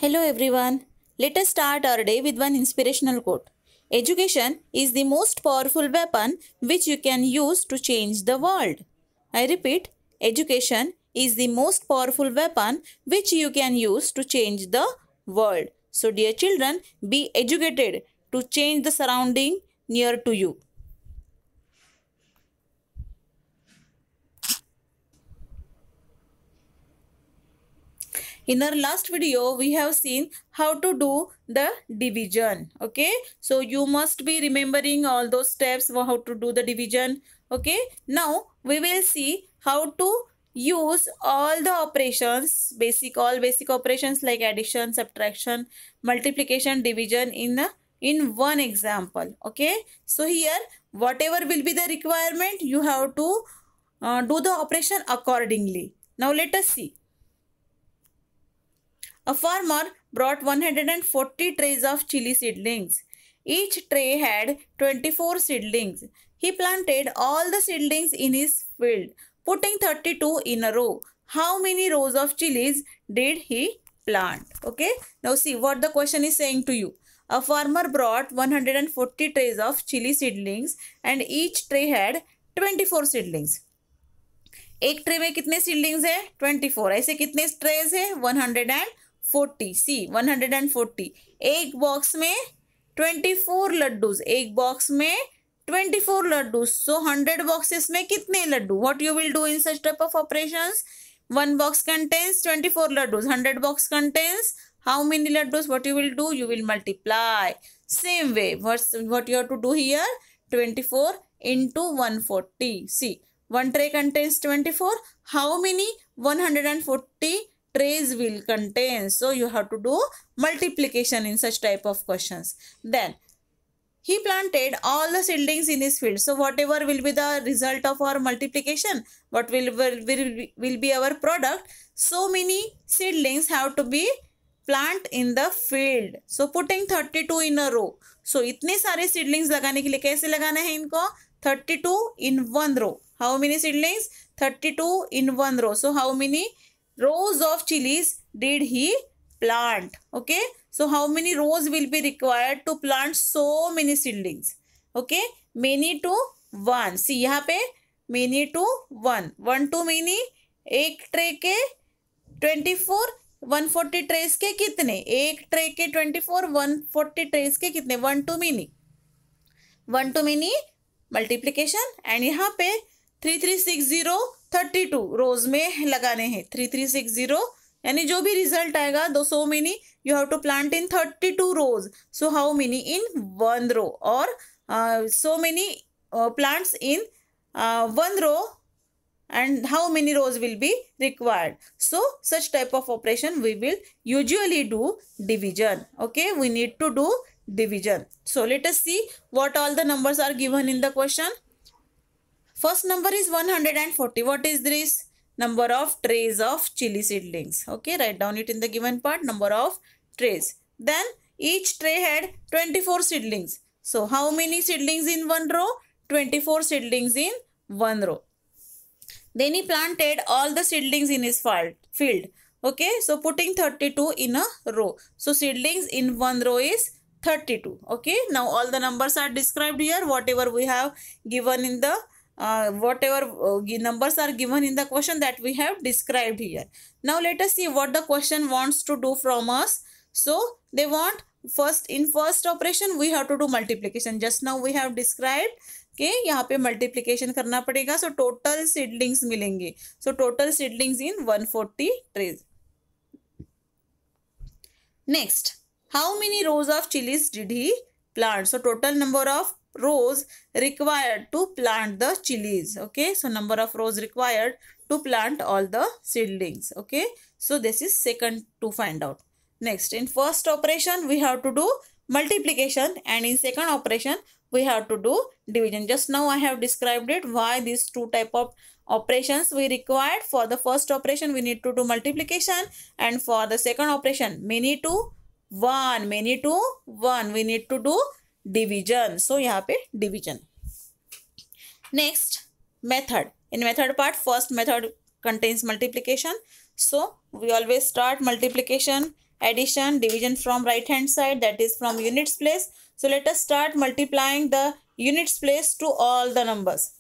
Hello everyone. Let us start our day with one inspirational quote. Education is the most powerful weapon which you can use to change the world. I repeat, education is the most powerful weapon which you can use to change the world. So dear children, be educated to change the surrounding near to you. In our last video, we have seen how to do the division. Okay. So you must be remembering all those steps how to do the division. Okay. Now we will see how to use all the operations, all basic operations like addition, subtraction, multiplication, division in one example. Okay. So here whatever will be the requirement, you have to do the operation accordingly. Now let us see. A farmer brought 140 trays of chili seedlings. Each tray had 24 seedlings. He planted all the seedlings in his field, putting 32 in a row. How many rows of chilies did he plant? Okay. Now see what the question is saying to you. A farmer brought 140 trays of chili seedlings and each tray had 24 seedlings. एक tray में कितने seedlings है 24. ऐसे कितने trays है 140. सी 140. एक box में 24 लड्डूज. एक बॉक्स में 24 लड्डूज. सो 100 बॉक्सेस में कितने लड्डू? What you will do in such type of operations? one box contains 24 laddus. 100 box contains how many laddus? What you will do? You will multiply. Same way. What you have to do here? 24 into 140. See. One tray contains 24. How many 140 trays will contain? So you have to do multiplication in such type of questions. Then he planted all the seedlings in his field. So whatever will be the result of our multiplication, what will be our product? So many seedlings have to be plant in the field. So putting 32 in a row. So इतने सारे seedlings लगाने के लिए कैसे लगाना है इनको? 32 in one row. How many seedlings? 32 in one row. So how many rows of chilies did he plant? Okay. So how many rows will be required to plant so many seedlings? Okay. Many to one. See यहाँ पे many to one. One to many. एक tray के 24 140 trace के कितने? एक tray के 24 140 trace के कितने? One two mini multiplication. And यहाँ पे 3360 32 रोज में लगाने हैं. 3360 यानी जो भी रिजल्ट आएगा 200 many you have to plant in 32 rows. So how many in one row और so many plants in one row and how many rows will be required. So such type of operation we will usually do division. Okay, we need to do division. So let us see what all the numbers are given in the question. First number is 140. What is this? Number of trays of chili seedlings. Okay, write down it in the given part. Number of trays. Then each tray had 24 seedlings. So how many seedlings in one row? 24 seedlings in one row. Then he planted all the seedlings in his field. Okay, so putting 32 in a row. So seedlings in one row is 32. Okay, now all the numbers are described here. Whatever we have given in the numbers are given in the question that we have described here. Now let us see what the question wants to do from us. So they want in first operation we have to do multiplication. Just now we have described के यहाँ पे multiplication करना पड़ेगा. सो total seedlings मिलेंगे. So total seedlings in 140 trays. Next, how many rows of chillies did he plant? So total number of rows required to plant the chilies. Okay, so number of rows required to plant all the seedlings. Okay, so this is second to find out. Next, in first operation we have to do multiplication and in second operation we have to do division. Just now I have described it why these two type of operations we required. For the first operation we need to do multiplication and for the second operation many to one we need to do division. So यहाँ पे division. Next, method. In method part, first method contains multiplication. So we always start multiplication addition, division from right hand side, that is from units place. So let us start multiplying the units place to all the numbers.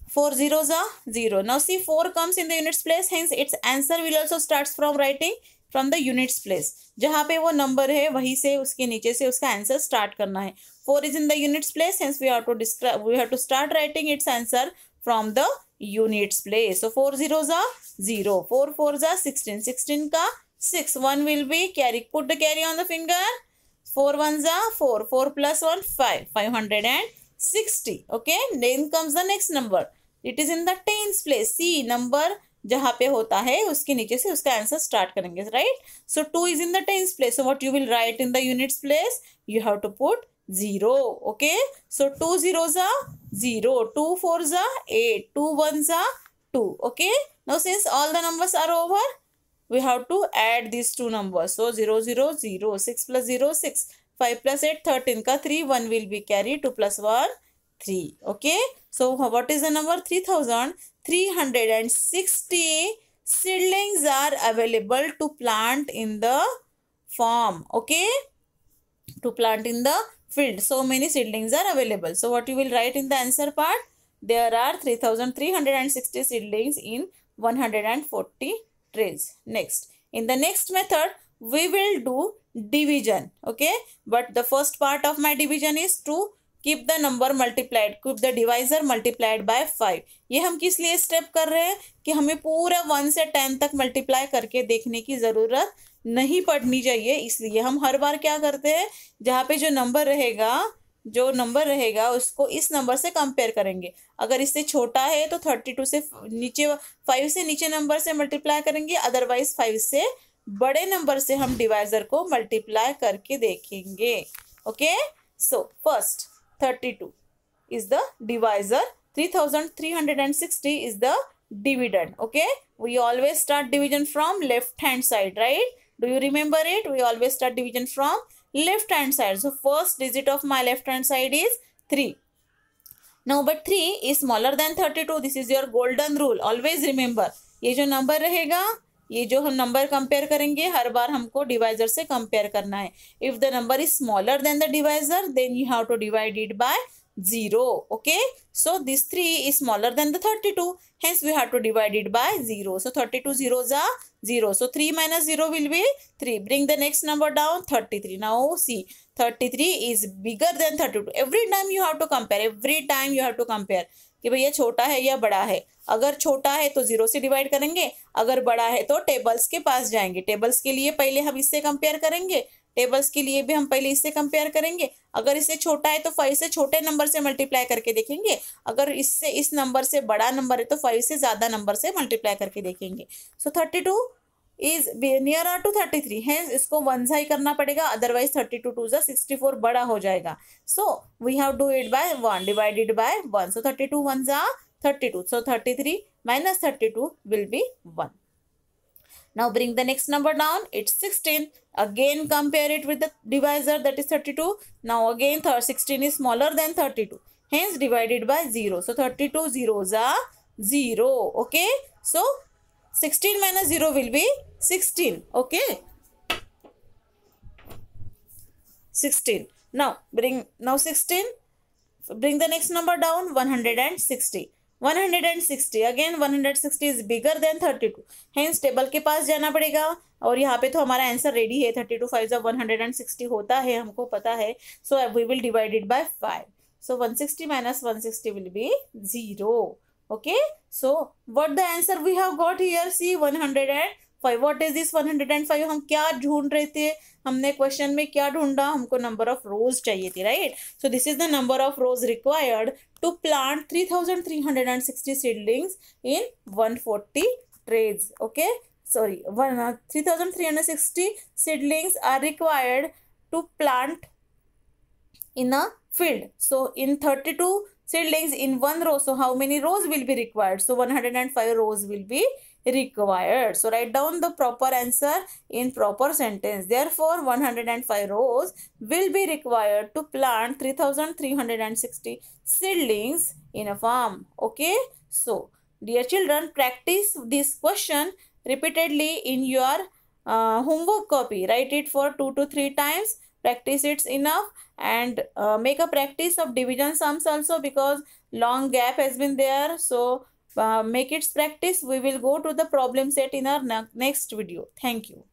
4 zeros are 0. Now see, 4 comes in the units place, hence its answer will also starts from writing from the units place. जहाँ पे वो number है वहीं से उसके नीचे से उसका आंसर स्टार्ट करना है. 4 is in the units place, hence we have to start writing its answer from the units place. So 4 zeros are 0. 4 fours are 16. 16 का 6. 1 will be carry. Put the carry on the finger. 4 ones are 4. 4 plus 1 5. 560. Okay. Then comes the next number. It is in the tens place. See, number जहाँ पे होता है उसके नीचे से उसका answer start करेंगे, right. So 2 is in the tens place. So what you will write in the units place? You have to put 0. Okay. So 2 zeros are 0. 2 fours are 8. 2 ones are 2. Okay. Now since all the numbers are over, we have to add these two numbers. So 0 0 0. 6 plus 0 6. 5 plus 8 13 ka 3. 1 will be carried. 2 plus 1 3. Okay. So what is the number? 3360 seedlings are available to plant in the farm. Okay. To plant in the field. So many seedlings are available. So what you will write in the answer part? There are 3360 seedlings in 140 trays. Next. In the next method, we will do division. Okay. But the first part of my division is to keep the number multiplied, keep the divisor multiplied by 5. ये हम किस लिए step कर रहे हैं कि हमें पूरा 1 से 10 तक मल्टीप्लाई करके देखने की ज़रूरत नहीं पड़नी चाहिए. इसलिए हम हर बार क्या करते हैं, जहाँ पे जो नंबर रहेगा उसको इस नंबर से कंपेयर करेंगे. अगर इससे छोटा है तो 32 से नीचे 5 से नीचे नंबर से मल्टीप्लाई करेंगे. अदरवाइज 5 से बड़े नंबर से हम डिवाइजर को मल्टीप्लाई करके देखेंगे. Okay. So first 32 is the divisor, 3360 is the dividend. Okay. We always start division from left hand side, right? Do you remember it? We always start division from left hand side. So first digit of my left hand side is 3. Now but 3 is smaller than 32. This is your golden rule. Always remember. ये जो number रहेगा, ये जो हम number compare करेंगे, हर बार हमको divisor से compare करना है. If the number is smaller then the divisor, then you have to divide it by 0. Okay. So this 3 is smaller than the 32, hence we have to divide it by 0. So 32 zeros are 0. So 3 minus 0 will be 3. Bring the next number down, 33. Now see, 33 is bigger than 32. Every time you have to compare. कि भैया छोटा है या बड़ा है. अगर छोटा है तो 0 से डिवाइड करेंगे, अगर बड़ा है तो टेबल्स के पास जाएंगे. टेबल्स के लिए पहले हम इससे कंपेयर करेंगे, टेबल्स के लिए भी हम पहले इससे कंपेयर करेंगे. अगर इससे छोटा है तो 5 से छोटे नंबर से मल्टीप्लाई करके देखेंगे. अगर इससे इस नंबर से बड़ा नंबर है तो 5 से ज़्यादा नंबर से मल्टीप्लाई करके देखेंगे. सो 32 इज नियर टू 33, हेंस इसको 1 ही करना पड़ेगा. अदरवाइज 32 2 64 बड़ा हो जाएगा. So we have do it by 1, divided by 1. So 32 1s are 32. So 33 minus 32 will be 1. Now bring the next number down. It's 16. Again compare it with the divisor, that is 32. Now again 16 is smaller than 32. Hence divided by 0. So 32 zeros are 0. Okay. So 16 minus 0 will be 16. Okay. 16. Now bring 16. Bring the next number down. 160. 160. Again 160 is bigger than 32. Hence table के पास जाना पड़ेगा. और यहाँ पे तो हमारा answer ready है. 32 5 160 होता है, हमको पता है. So we will divide it by 5. So 160 minus 160 will be 0. Okay. So what the answer we have got here? See, 105. What is this 105? हम क्या ढूंढ रहे थे? हमने क्वेश्चन में क्या ढूंढा? हमको नंबर ऑफ रोज चाहिए थी, right? So this is the number of rose required to plant 3360 seedlings in 140 trays. Okay. Sorry, 3360 seedlings are required to plant in a field. So in 32 seedlings in one row, so how many rows will be required? So 105 rows will be required. So write down the proper answer in proper sentence. Therefore 105 rows will be required to plant 3360 seedlings in a farm. Okay. So dear children, practice this question repeatedly in your homework copy. Write it for 2 to 3 times. Practice it's enough, and make a practice of division sums also, because long gap has been there. So make its practice. We will go to the problem set in our next video. Thank you.